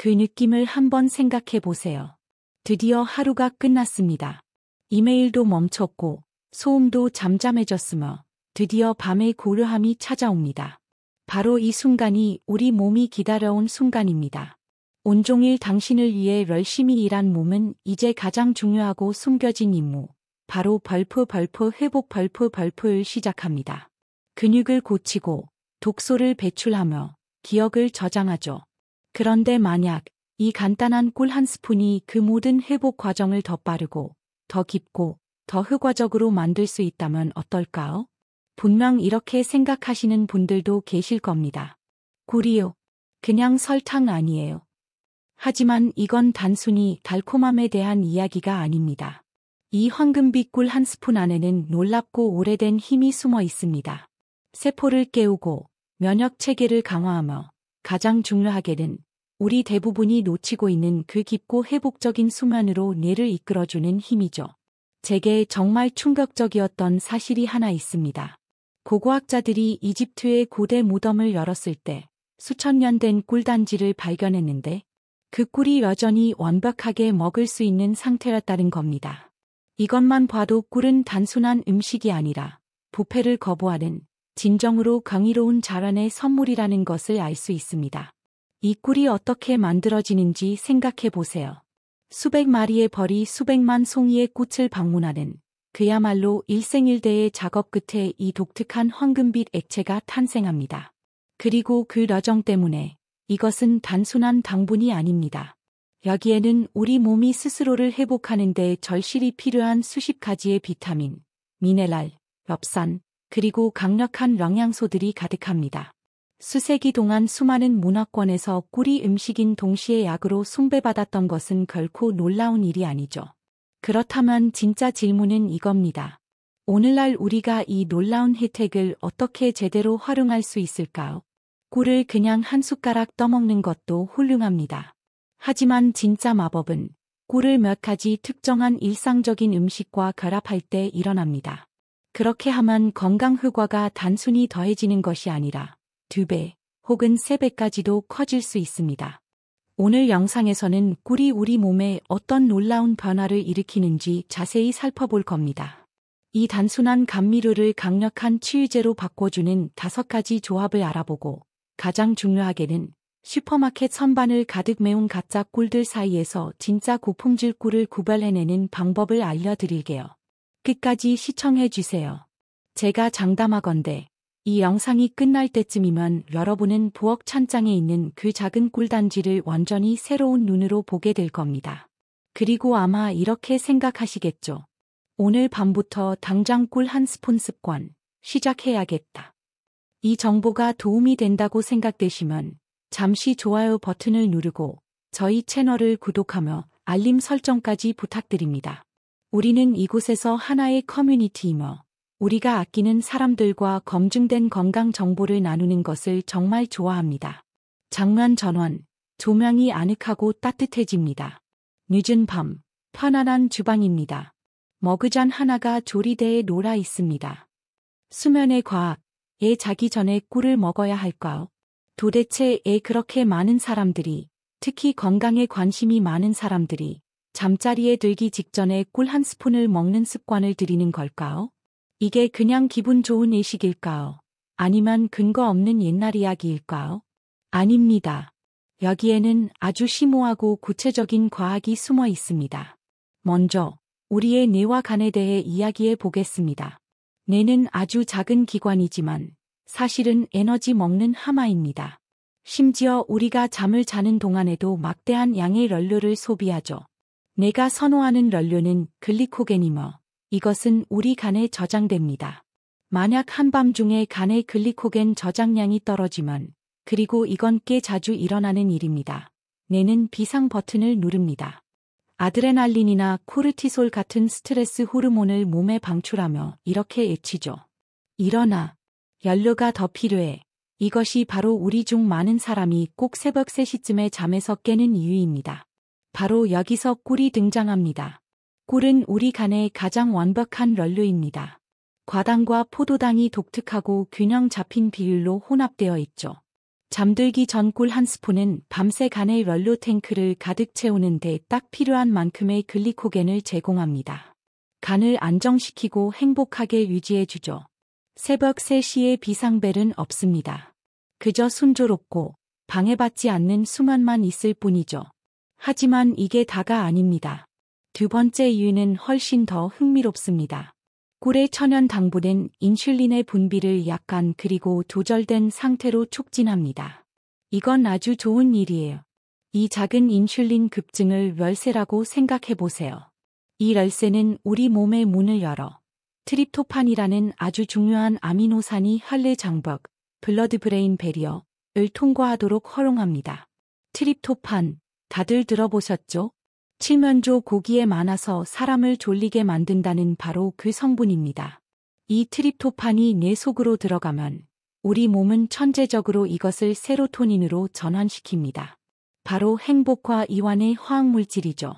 그 느낌을 한번 생각해 보세요. 드디어 하루가 끝났습니다. 이메일도 멈췄고 소음도 잠잠해졌으며 드디어 밤의 고요함이 찾아옵니다. 바로 이 순간이 우리 몸이 기다려온 순간입니다. 온종일 당신을 위해 열심히 일한 몸은 이제 가장 중요하고 숨겨진 임무, 바로 벌프 회복 벌프를 시작합니다. 근육을 고치고 독소를 배출하며 기억을 저장하죠. 그런데 만약 이 간단한 꿀 한 스푼이 그 모든 회복 과정을 더 빠르고 더 깊고 더 효과적으로 만들 수 있다면 어떨까요? 분명 이렇게 생각하시는 분들도 계실 겁니다. 꿀이요. 그냥 설탕 아니에요. 하지만 이건 단순히 달콤함에 대한 이야기가 아닙니다. 이 황금빛 꿀 한 스푼 안에는 놀랍고 오래된 힘이 숨어 있습니다. 세포를 깨우고 면역 체계를 강화하며 가장 중요하게는 우리 대부분이 놓치고 있는 그 깊고 회복적인 수면으로 뇌를 이끌어주는 힘이죠. 제게 정말 충격적이었던 사실이 하나 있습니다. 고고학자들이 이집트의 고대 무덤을 열었을 때 수천 년 된 꿀단지를 발견했는데 그 꿀이 여전히 완벽하게 먹을 수 있는 상태였다는 겁니다. 이것만 봐도 꿀은 단순한 음식이 아니라 부패를 거부하는 진정으로 경이로운 자연의 선물이라는 것을 알 수 있습니다. 이 꿀이 어떻게 만들어지는지 생각해 보세요. 수백 마리의 벌이 수백만 송이의 꽃을 방문하는 그야말로 일생일대의 작업 끝에 이 독특한 황금빛 액체가 탄생합니다. 그리고 그 여정 때문에 이것은 단순한 당분이 아닙니다. 여기에는 우리 몸이 스스로를 회복하는 데 절실히 필요한 수십 가지의 비타민, 미네랄, 엽산, 그리고 강력한 영양소들이 가득합니다. 수세기 동안 수많은 문화권에서 꿀이 음식인 동시에 약으로 숭배받았던 것은 결코 놀라운 일이 아니죠. 그렇다면 진짜 질문은 이겁니다. 오늘날 우리가 이 놀라운 혜택을 어떻게 제대로 활용할 수 있을까요? 꿀을 그냥 한 숟가락 떠먹는 것도 훌륭합니다. 하지만 진짜 마법은 꿀을 몇 가지 특정한 일상적인 음식과 결합할 때 일어납니다. 그렇게 하면 건강 효과가 단순히 더해지는 것이 아니라 2배 혹은 3배까지도 커질 수 있습니다. 오늘 영상에서는 꿀이 우리 몸에 어떤 놀라운 변화를 일으키는지 자세히 살펴볼 겁니다. 이 단순한 감미료를 강력한 치유제로 바꿔주는 5가지 조합을 알아보고 가장 중요하게는 슈퍼마켓 선반을 가득 메운 가짜 꿀들 사이에서 진짜 고품질 꿀을 구별해내는 방법을 알려드릴게요. 끝까지 시청해주세요. 제가 장담하건대 이 영상이 끝날 때쯤이면 여러분은 부엌 찬장에 있는 그 작은 꿀단지를 완전히 새로운 눈으로 보게 될 겁니다. 그리고 아마 이렇게 생각하시겠죠. 오늘 밤부터 당장 꿀 한 스푼 습관 시작해야겠다. 이 정보가 도움이 된다고 생각되시면 잠시 좋아요 버튼을 누르고 저희 채널을 구독하며 알림 설정까지 부탁드립니다. 우리는 이곳에서 하나의 커뮤니티이며 우리가 아끼는 사람들과 검증된 건강 정보를 나누는 것을 정말 좋아합니다. 장면 전원, 조명이 아늑하고 따뜻해집니다. 늦은 밤, 편안한 주방입니다. 머그잔 하나가 조리대에 놓여 있습니다. 수면의 과학, 애 자기 전에 꿀을 먹어야 할까요? 도대체 그렇게 많은 사람들이, 특히 건강에 관심이 많은 사람들이 잠자리에 들기 직전에 꿀 한 스푼을 먹는 습관을 들이는 걸까요? 이게 그냥 기분 좋은 의식일까요? 아니면 근거 없는 옛날 이야기일까요? 아닙니다. 여기에는 아주 심오하고 구체적인 과학이 숨어 있습니다. 먼저 우리의 뇌와 간에 대해 이야기해 보겠습니다. 뇌는 아주 작은 기관이지만 사실은 에너지 먹는 하마입니다. 심지어 우리가 잠을 자는 동안에도 막대한 양의 연료를 소비하죠. 뇌가 선호하는 연료는 글리코겐이며 이것은 우리 간에 저장됩니다. 만약 한밤중에 간의 글리코겐 저장량이 떨어지면, 그리고 이건 꽤 자주 일어나는 일입니다. 뇌는 비상 버튼을 누릅니다. 아드레날린이나 코르티솔 같은 스트레스 호르몬을 몸에 방출하며 이렇게 외치죠. 일어나. 연료가 더 필요해. 이것이 바로 우리 중 많은 사람이 꼭 새벽 3시쯤에 잠에서 깨는 이유입니다. 바로 여기서 꿀이 등장합니다. 꿀은 우리 간의 가장 완벽한 연료입니다. 과당과 포도당이 독특하고 균형 잡힌 비율로 혼합되어 있죠. 잠들기 전 꿀 한 스푼은 밤새 간의 연료 탱크를 가득 채우는데 딱 필요한 만큼의 글리코겐을 제공합니다. 간을 안정시키고 행복하게 유지해주죠. 새벽 3시에 비상벨은 없습니다. 그저 순조롭고 방해받지 않는 수면만 있을 뿐이죠. 하지만 이게 다가 아닙니다. 두 번째 이유는 훨씬 더 흥미롭습니다. 꿀의 천연 당분은 인슐린의 분비를 약간 그리고 조절된 상태로 촉진합니다. 이건 아주 좋은 일이에요. 이 작은 인슐린 급증을 열쇠라고 생각해보세요. 이 열쇠는 우리 몸의 문을 열어 트립토판이라는 아주 중요한 아미노산이 혈내 장벽, 블러드 브레인 배리어를 통과하도록 허용합니다. 트립토판, 다들 들어보셨죠? 칠면조 고기에 많아서 사람을 졸리게 만든다는 바로 그 성분입니다. 이 트립토판이 뇌 속으로 들어가면 우리 몸은 천재적으로 이것을 세로토닌으로 전환시킵니다. 바로 행복과 이완의 화학물질이죠.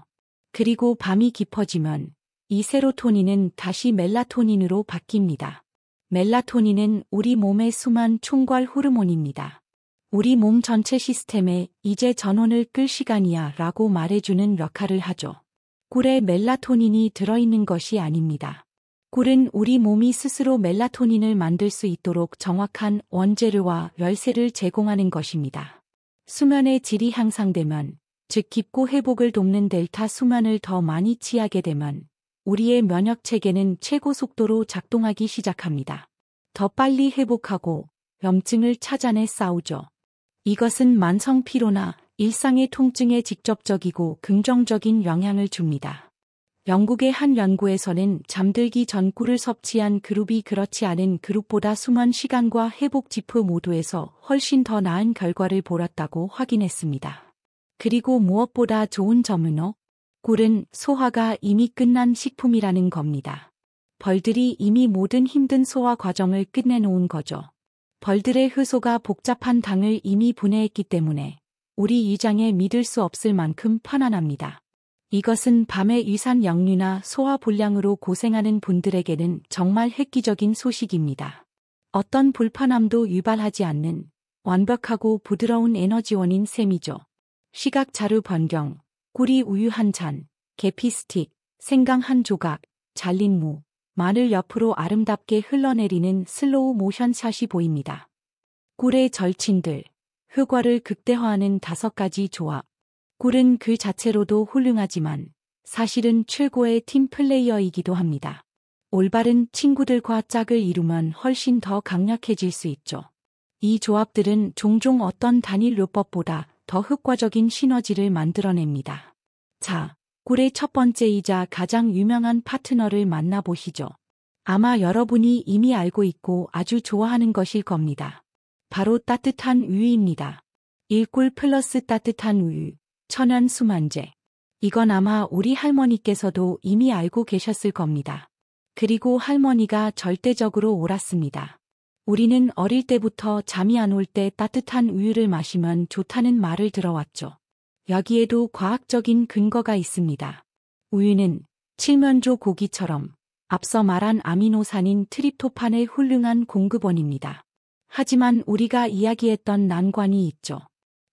그리고 밤이 깊어지면 이 세로토닌은 다시 멜라토닌으로 바뀝니다. 멜라토닌은 우리 몸의 순한 총괄 호르몬입니다. 우리 몸 전체 시스템에 이제 전원을 끌 시간이야 라고 말해주는 역할을 하죠. 꿀에 멜라토닌이 들어있는 것이 아닙니다. 꿀은 우리 몸이 스스로 멜라토닌을 만들 수 있도록 정확한 원재료와 열쇠를 제공하는 것입니다. 수면의 질이 향상되면, 즉 깊고 회복을 돕는 델타 수면을 더 많이 취하게 되면 우리의 면역 체계는 최고 속도로 작동하기 시작합니다. 더 빨리 회복하고 염증을 찾아내 싸우죠. 이것은 만성 피로나 일상의 통증에 직접적이고 긍정적인 영향을 줍니다. 영국의 한 연구에서는 잠들기 전 꿀을 섭취한 그룹이 그렇지 않은 그룹보다 수면 시간과 회복 지표 모두에서 훨씬 더 나은 결과를 보았다고 확인했습니다. 그리고 무엇보다 좋은 점은 꿀은 소화가 이미 끝난 식품이라는 겁니다. 벌들이 이미 모든 힘든 소화 과정을 끝내놓은 거죠. 벌들의 효소가 복잡한 당을 이미 분해했기 때문에 우리 위장에 믿을 수 없을 만큼 편안합니다. 이것은 밤에 위산 역류나 소화 불량으로 고생하는 분들에게는 정말 획기적인 소식입니다. 어떤 불편함도 유발하지 않는 완벽하고 부드러운 에너지원인 셈이죠. 시각 자루 변경, 꿀이 우유 한 잔, 계피 스틱, 생강 한 조각, 잘린 무, 마늘 옆으로 아름답게 흘러내리는 슬로우 모션 샷이 보입니다. 꿀의 절친들, 효과를 극대화하는 5가지 조합. 꿀은 그 자체로도 훌륭하지만 사실은 최고의 팀 플레이어이기도 합니다. 올바른 친구들과 짝을 이루면 훨씬 더 강력해질 수 있죠. 이 조합들은 종종 어떤 단일 요법보다 더 효과적인 시너지를 만들어냅니다. 자, 꿀의 첫 번째이자 가장 유명한 파트너를 만나보시죠. 아마 여러분이 이미 알고 있고 아주 좋아하는 것일 겁니다. 바로 따뜻한 우유입니다. 1꿀 플러스 따뜻한 우유, 천연 수만제. 이건 아마 우리 할머니께서도 이미 알고 계셨을 겁니다. 그리고 할머니가 절대적으로 옳았습니다. 우리는 어릴 때부터 잠이 안 올 때 따뜻한 우유를 마시면 좋다는 말을 들어왔죠. 여기에도 과학적인 근거가 있습니다. 우유는 칠면조 고기처럼 앞서 말한 아미노산인 트립토판의 훌륭한 공급원입니다. 하지만 우리가 이야기했던 난관이 있죠.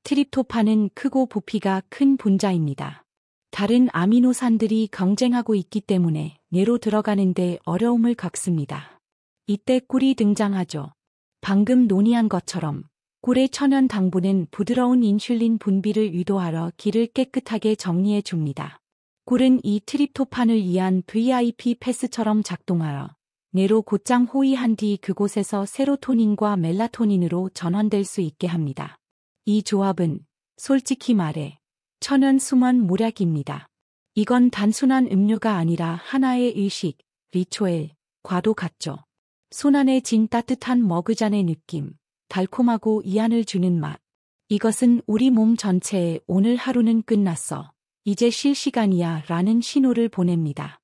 트립토판은 크고 부피가 큰 분자입니다. 다른 아미노산들이 경쟁하고 있기 때문에 뇌로 들어가는데 어려움을 겪습니다. 이때 꿀이 등장하죠. 방금 논의한 것처럼 꿀의 천연 당분은 부드러운 인슐린 분비를 유도하러 기를 깨끗하게 정리해 줍니다. 꿀은 이 트립토판을 위한 VIP 패스처럼 작동하여 뇌로 곧장 호위한 뒤 그곳에서 세로토닌과 멜라토닌으로 전환될 수 있게 합니다. 이 조합은 솔직히 말해 천연 수면 모략입니다. 이건 단순한 음료가 아니라 하나의 의식, 리초엘, 과도 같죠. 손안에 진 따뜻한 머그잔의 느낌, 달콤하고 이안을 주는 맛. 이것은 우리 몸 전체에 오늘 하루는 끝났어. 이제 쉴 시간이야 라는 신호를 보냅니다.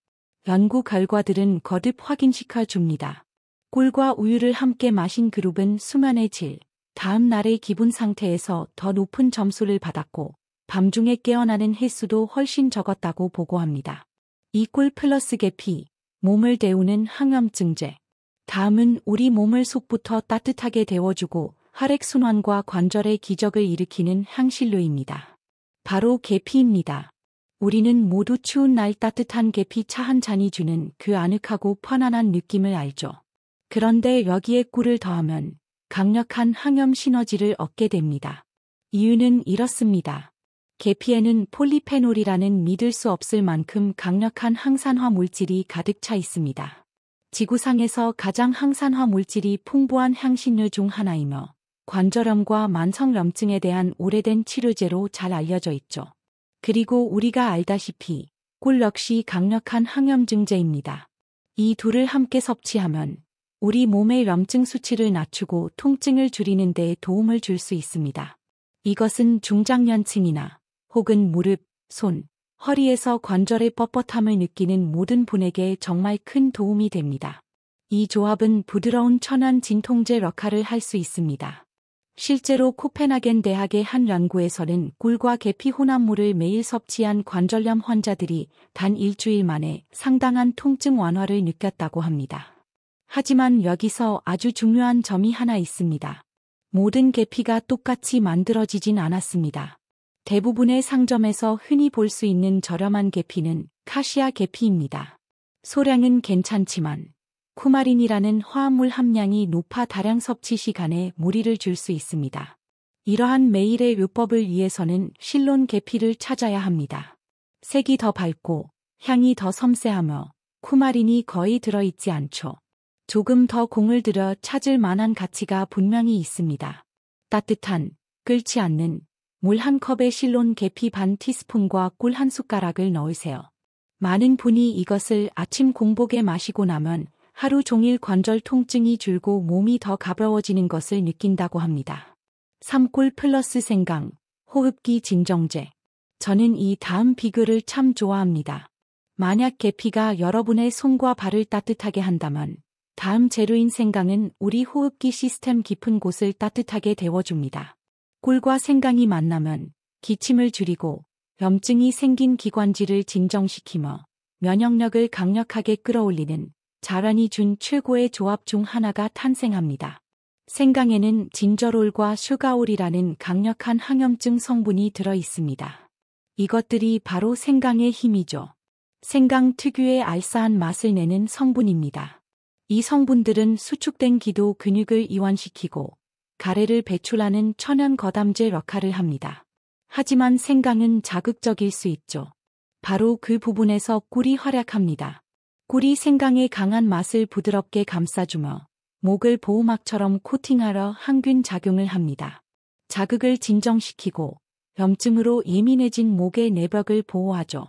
연구 결과들은 거듭 확인시켜 줍니다. 꿀과 우유를 함께 마신 그룹은 수면의 질, 다음 날의 기분 상태에서 더 높은 점수를 받았고 밤중에 깨어나는 횟수도 훨씬 적었다고 보고합니다. 이 꿀 플러스 계피, 몸을 데우는 항염증제. 다음은 우리 몸을 속부터 따뜻하게 데워주고 혈액순환과 관절의 기적을 일으키는 향신료입니다. 바로 계피입니다. 우리는 모두 추운 날 따뜻한 계피 차 한 잔이 주는 그 아늑하고 편안한 느낌을 알죠. 그런데 여기에 꿀을 더하면 강력한 항염 시너지를 얻게 됩니다. 이유는 이렇습니다. 계피에는 폴리페놀이라는 믿을 수 없을 만큼 강력한 항산화 물질이 가득 차 있습니다. 지구상에서 가장 항산화 물질이 풍부한 향신료 중 하나이며 관절염과 만성염증에 대한 오래된 치료제로 잘 알려져 있죠. 그리고 우리가 알다시피 꿀 역시 강력한 항염증제입니다. 이 둘을 함께 섭취하면 우리 몸의 염증 수치를 낮추고 통증을 줄이는 데 도움을 줄 수 있습니다. 이것은 중장년층이나 혹은 무릎, 손, 허리에서 관절의 뻣뻣함을 느끼는 모든 분에게 정말 큰 도움이 됩니다. 이 조합은 부드러운 천연 진통제 역할을 할 수 있습니다. 실제로 코펜하겐 대학의 한 연구에서는 꿀과 계피 혼합물을 매일 섭취한 관절염 환자들이 단 일주일 만에 상당한 통증 완화를 느꼈다고 합니다. 하지만 여기서 아주 중요한 점이 하나 있습니다. 모든 계피가 똑같이 만들어지진 않았습니다. 대부분의 상점에서 흔히 볼 수 있는 저렴한 계피는 카시아 계피입니다. 소량은 괜찮지만 쿠마린이라는 화합물 함량이 높아 다량 섭취 시간에 무리를 줄 수 있습니다. 이러한 매일의 요법을 위해서는 실론 계피를 찾아야 합니다. 색이 더 밝고 향이 더 섬세하며 쿠마린이 거의 들어있지 않죠. 조금 더 공을 들여 찾을 만한 가치가 분명히 있습니다. 따뜻한, 끓지 않는 물 한 컵에 실론 계피 반 티스푼과 꿀 한 숟가락을 넣으세요. 많은 분이 이것을 아침 공복에 마시고 나면 하루 종일 관절 통증이 줄고 몸이 더 가벼워지는 것을 느낀다고 합니다. 3꿀 플러스 생강, 호흡기 진정제. 저는 이 다음 비교를 참 좋아합니다. 만약 계피가 여러분의 손과 발을 따뜻하게 한다면 다음 재료인 생강은 우리 호흡기 시스템 깊은 곳을 따뜻하게 데워줍니다. 꿀과 생강이 만나면 기침을 줄이고 염증이 생긴 기관지를 진정시키며 면역력을 강력하게 끌어올리는 자연이 준 최고의 조합 중 하나가 탄생합니다. 생강에는 진저롤과 슈가올이라는 강력한 항염증 성분이 들어 있습니다. 이것들이 바로 생강의 힘이죠. 생강 특유의 알싸한 맛을 내는 성분입니다. 이 성분들은 수축된 기도 근육을 이완시키고 가래를 배출하는 천연 거담제 역할을 합니다. 하지만 생강은 자극적일 수 있죠. 바로 그 부분에서 꿀이 활약합니다. 꿀이 생강의 강한 맛을 부드럽게 감싸주며 목을 보호막처럼 코팅하려 항균 작용을 합니다. 자극을 진정시키고 염증으로 예민해진 목의 내벽을 보호하죠.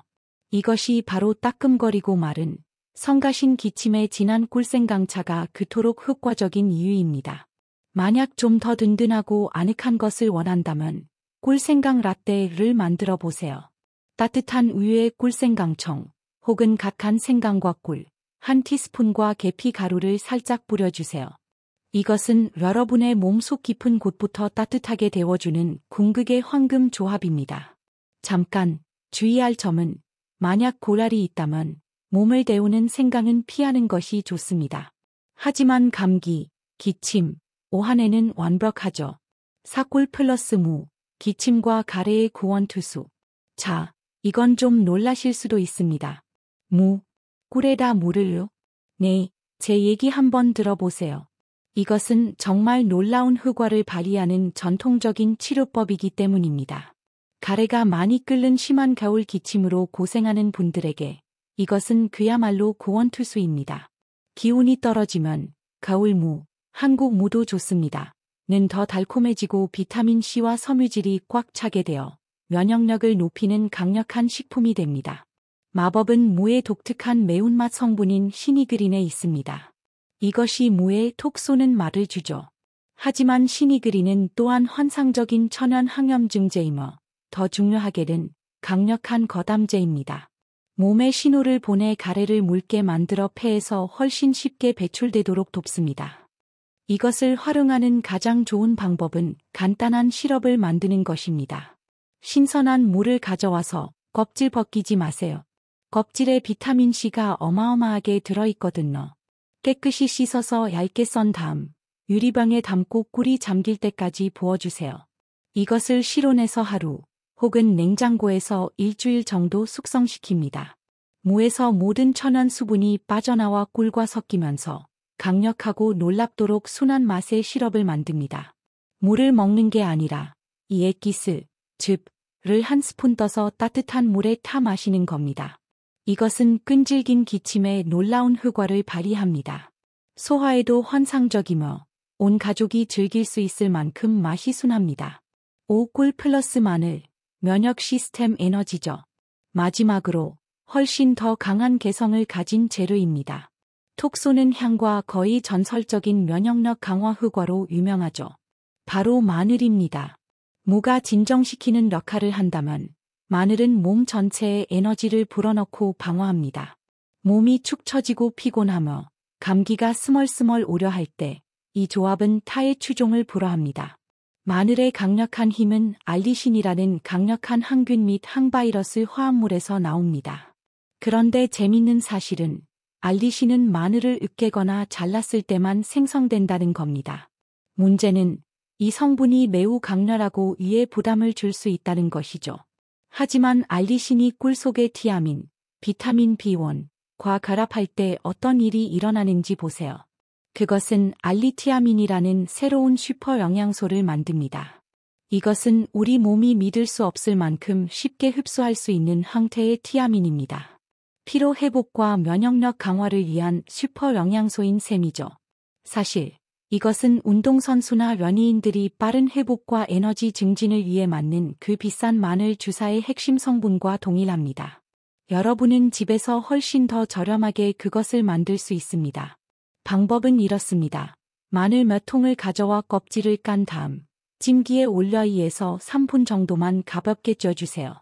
이것이 바로 따끔거리고 마른 성가신 기침에 진한 꿀생강차가 그토록 효과적인 이유입니다. 만약 좀 더 든든하고 아늑한 것을 원한다면 꿀생강 라떼를 만들어 보세요. 따뜻한 우유에 꿀생강청 혹은 각한 생강과 꿀, 한 티스푼과 계피 가루를 살짝 뿌려주세요. 이것은 여러분의 몸속 깊은 곳부터 따뜻하게 데워주는 궁극의 황금 조합입니다. 잠깐 주의할 점은 만약 고랄이 있다면 몸을 데우는 생강은 피하는 것이 좋습니다. 하지만 감기, 기침, 오한에는 완벽하죠. 사꿀 플러스 무, 기침과 가래의 구원투수. 자, 이건 좀 놀라실 수도 있습니다. 무, 꿀에다 무를요? 네, 제 얘기 한번 들어보세요. 이것은 정말 놀라운 효과를 발휘하는 전통적인 치료법이기 때문입니다. 가래가 많이 끓는 심한 겨울 기침으로 고생하는 분들에게 이것은 그야말로 구원투수입니다. 기온이 떨어지면 겨울 무, 한국 무도 좋습니다. 는 더 달콤해지고 비타민C와 섬유질이 꽉 차게 되어 면역력을 높이는 강력한 식품이 됩니다. 마법은 무의 독특한 매운맛 성분인 시니그린에 있습니다. 이것이 무에 톡 쏘는 맛을 주죠. 하지만 시니그린은 또한 환상적인 천연 항염증제이며 더 중요하게는 강력한 거담제입니다. 몸에 신호를 보내 가래를 묽게 만들어 폐에서 훨씬 쉽게 배출되도록 돕습니다. 이것을 활용하는 가장 좋은 방법은 간단한 시럽을 만드는 것입니다. 신선한 무를 가져와서 껍질 벗기지 마세요. 껍질에 비타민C가 어마어마하게 들어있거든요. 깨끗이 씻어서 얇게 썬 다음 유리병에 담고 꿀이 잠길 때까지 부어주세요. 이것을 실온에서 하루 혹은 냉장고에서 일주일 정도 숙성시킵니다. 무에서 모든 천연 수분이 빠져나와 꿀과 섞이면서 강력하고 놀랍도록 순한 맛의 시럽을 만듭니다. 물을 먹는 게 아니라 이 액기스, 즙을 한 스푼 떠서 따뜻한 물에 타 마시는 겁니다. 이것은 끈질긴 기침에 놀라운 효과를 발휘합니다. 소화에도 환상적이며 온 가족이 즐길 수 있을 만큼 맛이 순합니다. 5. 꿀 플러스 마늘, 면역 시스템 에너지죠. 마지막으로 훨씬 더 강한 개성을 가진 재료입니다. 톡 쏘는 향과 거의 전설적인 면역력 강화 효과로 유명하죠. 바로 마늘입니다. 무가 진정시키는 역할을 한다면 마늘은 몸 전체에 에너지를 불어넣고 방어합니다. 몸이 축 처지고 피곤하며 감기가 스멀스멀 오려 할 때 이 조합은 타의 추종을 불허합니다. 마늘의 강력한 힘은 알리신이라는 강력한 항균 및 항바이러스 화합물에서 나옵니다. 그런데 재밌는 사실은 알리신은 마늘을 으깨거나 잘랐을 때만 생성된다는 겁니다. 문제는 이 성분이 매우 강렬하고 위에 부담을 줄 수 있다는 것이죠. 하지만 알리신이 꿀 속의 티아민, 비타민 B1과 결합할 때 어떤 일이 일어나는지 보세요. 그것은 알리티아민이라는 새로운 슈퍼 영양소를 만듭니다. 이것은 우리 몸이 믿을 수 없을 만큼 쉽게 흡수할 수 있는 형태의 티아민입니다. 피로 회복과 면역력 강화를 위한 슈퍼 영양소인 셈이죠. 사실 이것은 운동선수나 연예인들이 빠른 회복과 에너지 증진을 위해 맞는 그 비싼 마늘 주사의 핵심 성분과 동일합니다. 여러분은 집에서 훨씬 더 저렴하게 그것을 만들 수 있습니다. 방법은 이렇습니다. 마늘 몇 통을 가져와 껍질을 깐 다음 찜기에 올려 2에서 3분 정도만 가볍게 쪄주세요.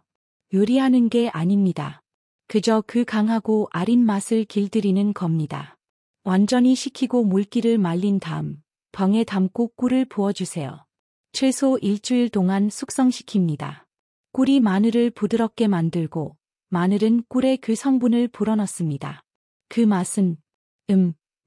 요리하는 게 아닙니다. 그저 그 강하고 아린 맛을 길들이는 겁니다. 완전히 식히고 물기를 말린 다음 병에 담고 꿀을 부어주세요. 최소 일주일 동안 숙성시킵니다. 꿀이 마늘을 부드럽게 만들고 마늘은 꿀에 그 성분을 불어넣습니다. 그 맛은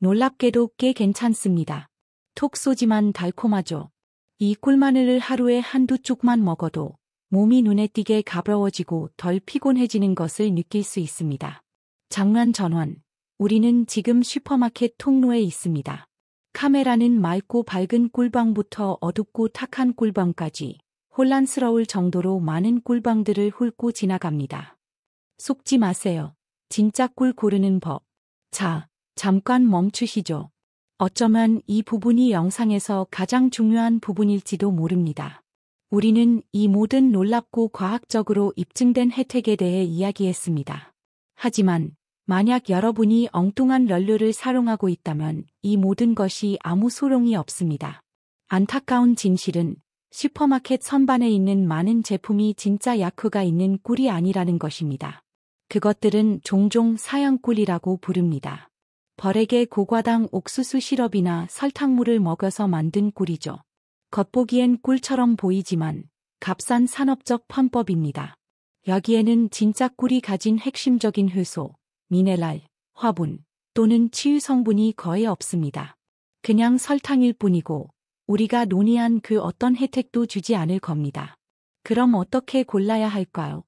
놀랍게도 꽤 괜찮습니다. 톡 쏘지만 달콤하죠. 이 꿀마늘을 하루에 한두 쪽만 먹어도 몸이 눈에 띄게 가벼워지고 덜 피곤해지는 것을 느낄 수 있습니다. 장난 전환. 우리는 지금 슈퍼마켓 통로에 있습니다. 카메라는 맑고 밝은 꿀방부터 어둡고 탁한 꿀방까지 혼란스러울 정도로 많은 꿀방들을 훑고 지나갑니다. 속지 마세요. 진짜 꿀 고르는 법. 자, 잠깐 멈추시죠. 어쩌면 이 부분이 영상에서 가장 중요한 부분일지도 모릅니다. 우리는 이 모든 놀랍고 과학적으로 입증된 혜택에 대해 이야기했습니다. 하지만 만약 여러분이 엉뚱한 연료를 사용하고 있다면 이 모든 것이 아무 소용이 없습니다. 안타까운 진실은 슈퍼마켓 선반에 있는 많은 제품이 진짜 약효가 있는 꿀이 아니라는 것입니다. 그것들은 종종 사양꿀이라고 부릅니다. 벌에게 고과당 옥수수 시럽이나 설탕물을 먹여서 만든 꿀이죠. 겉보기엔 꿀처럼 보이지만 값싼 산업적 편법입니다. 여기에는 진짜 꿀이 가진 핵심적인 효소, 미네랄, 화분 또는 치유 성분이 거의 없습니다. 그냥 설탕일 뿐이고 우리가 논의한 그 어떤 혜택도 주지 않을 겁니다. 그럼 어떻게 골라야 할까요?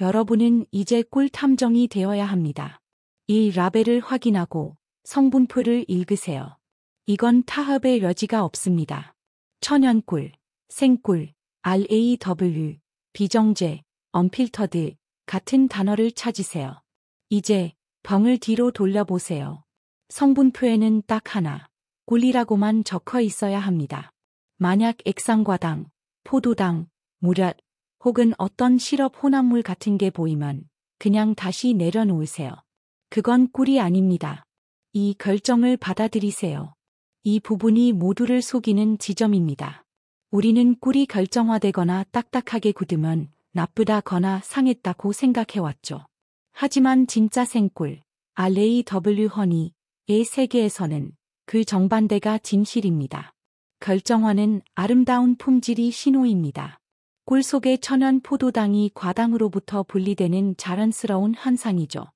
여러분은 이제 꿀 탐정이 되어야 합니다. 이 라벨을 확인하고 성분표를 읽으세요. 이건 타협의 여지가 없습니다. 천연꿀, 생꿀, RAW, 비정제, 언필터드 같은 단어를 찾으세요. 이제 병을 뒤로 돌려보세요. 성분표에는 딱 하나, 꿀이라고만 적혀 있어야 합니다. 만약 액상과당, 포도당, 무랫 혹은 어떤 시럽 혼합물 같은 게 보이면 그냥 다시 내려놓으세요. 그건 꿀이 아닙니다. 이 결정을 받아들이세요. 이 부분이 모두를 속이는 지점입니다. 우리는 꿀이 결정화되거나 딱딱하게 굳으면 나쁘다거나 상했다고 생각해왔죠. 하지만 진짜 생꿀, RAW 허니의 세계에서는 그 정반대가 진실입니다. 결정화는 아름다운 품질이 신호입니다. 꿀 속의 천연 포도당이 과당으로부터 분리되는 자연스러운 현상이죠.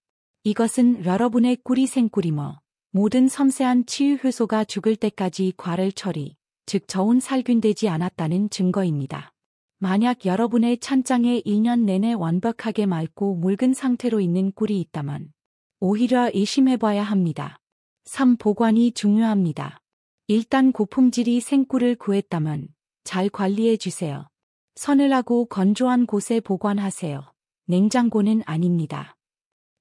이것은 여러분의 꿀이 생꿀이며 모든 섬세한 치유 효소가 죽을 때까지 과를 처리, 즉 저온 살균되지 않았다는 증거입니다. 만약 여러분의 찬장에 1년 내내 완벽하게 맑고 묽은 상태로 있는 꿀이 있다면 오히려 의심해봐야 합니다. 3. 보관이 중요합니다. 일단 고품질이 생꿀을 구했다면 잘 관리해주세요. 서늘하고 건조한 곳에 보관하세요. 냉장고는 아닙니다.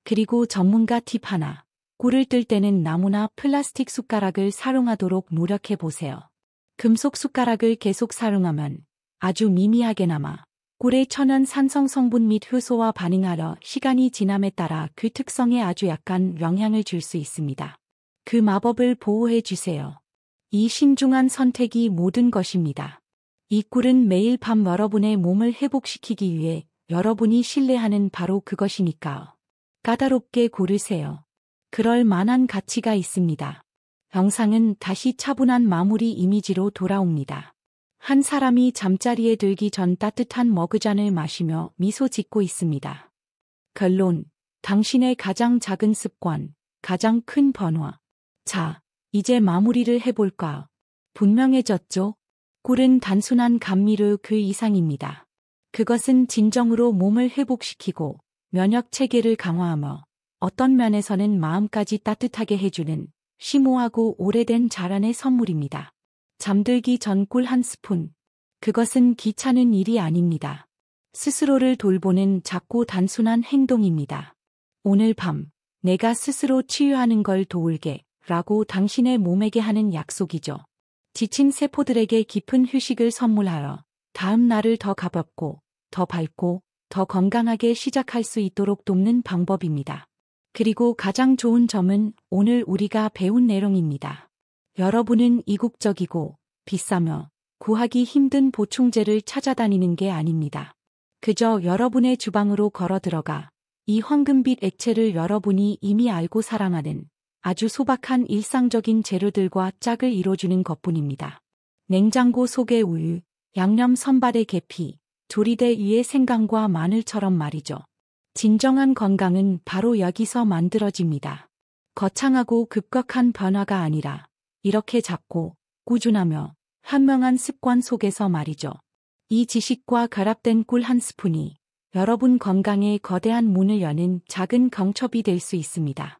그리고 전문가 팁 하나. 꿀을 뜰 때는 나무나 플라스틱 숟가락을 사용하도록 노력해보세요. 금속 숟가락을 계속 사용하면 아주 미미하게나마 꿀의 천연 산성 성분 및 효소와 반응하여 시간이 지남에 따라 그 특성에 아주 약간 영향을 줄 수 있습니다. 그 마법을 보호해주세요. 이 신중한 선택이 모든 것입니다. 이 꿀은 매일 밤 여러분의 몸을 회복시키기 위해 여러분이 신뢰하는 바로 그것이니까요. 까다롭게 고르세요. 그럴 만한 가치가 있습니다. 영상은 다시 차분한 마무리 이미지로 돌아옵니다. 한 사람이 잠자리에 들기 전 따뜻한 머그잔을 마시며 미소 짓고 있습니다. 결론, 당신의 가장 작은 습관, 가장 큰 변화. 자, 이제 마무리를 해볼까요? 분명해졌죠? 꿀은 단순한 감미료 그 이상입니다. 그것은 진정으로 몸을 회복시키고 면역 체계를 강화하며 어떤 면에서는 마음까지 따뜻하게 해주는 심오하고 오래된 자란의 선물입니다. 잠들기 전 꿀 한 스푼. 그것은 귀찮은 일이 아닙니다. 스스로를 돌보는 작고 단순한 행동입니다. 오늘 밤 내가 스스로 치유하는 걸 도울게 라고 당신의 몸에게 하는 약속이죠. 지친 세포들에게 깊은 휴식을 선물하여 다음 날을 더 가볍고 더 밝고 더 건강하게 시작할 수 있도록 돕는 방법입니다. 그리고 가장 좋은 점은 오늘 우리가 배운 내용입니다. 여러분은 이국적이고 비싸며 구하기 힘든 보충제를 찾아다니는 게 아닙니다. 그저 여러분의 주방으로 걸어 들어가 이 황금빛 액체를 여러분이 이미 알고 사랑하는 아주 소박한 일상적인 재료들과 짝을 이뤄주는 것뿐입니다. 냉장고 속의 우유, 양념 선발의 계피, 조리대 위의 생강과 마늘처럼 말이죠. 진정한 건강은 바로 여기서 만들어집니다. 거창하고 급격한 변화가 아니라 이렇게 작고 꾸준하며 현명한 습관 속에서 말이죠. 이 지식과 결합된 꿀 한 스푼이 여러분 건강에 거대한 문을 여는 작은 경첩이 될 수 있습니다.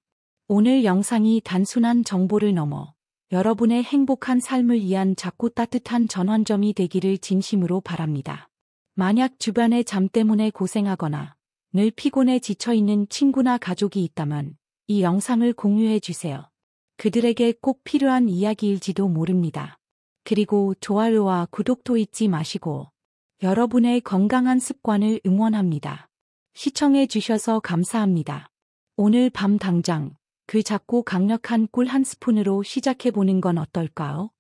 오늘 영상이 단순한 정보를 넘어 여러분의 행복한 삶을 위한 작고 따뜻한 전환점이 되기를 진심으로 바랍니다. 만약 주변의 잠 때문에 고생하거나 늘 피곤해 지쳐있는 친구나 가족이 있다면 이 영상을 공유해 주세요. 그들에게 꼭 필요한 이야기일지도 모릅니다. 그리고 좋아요와 구독도 잊지 마시고 여러분의 건강한 습관을 응원합니다. 시청해 주셔서 감사합니다. 오늘 밤 당장 그 작고 강력한 꿀 한 스푼으로 시작해보는 건 어떨까요?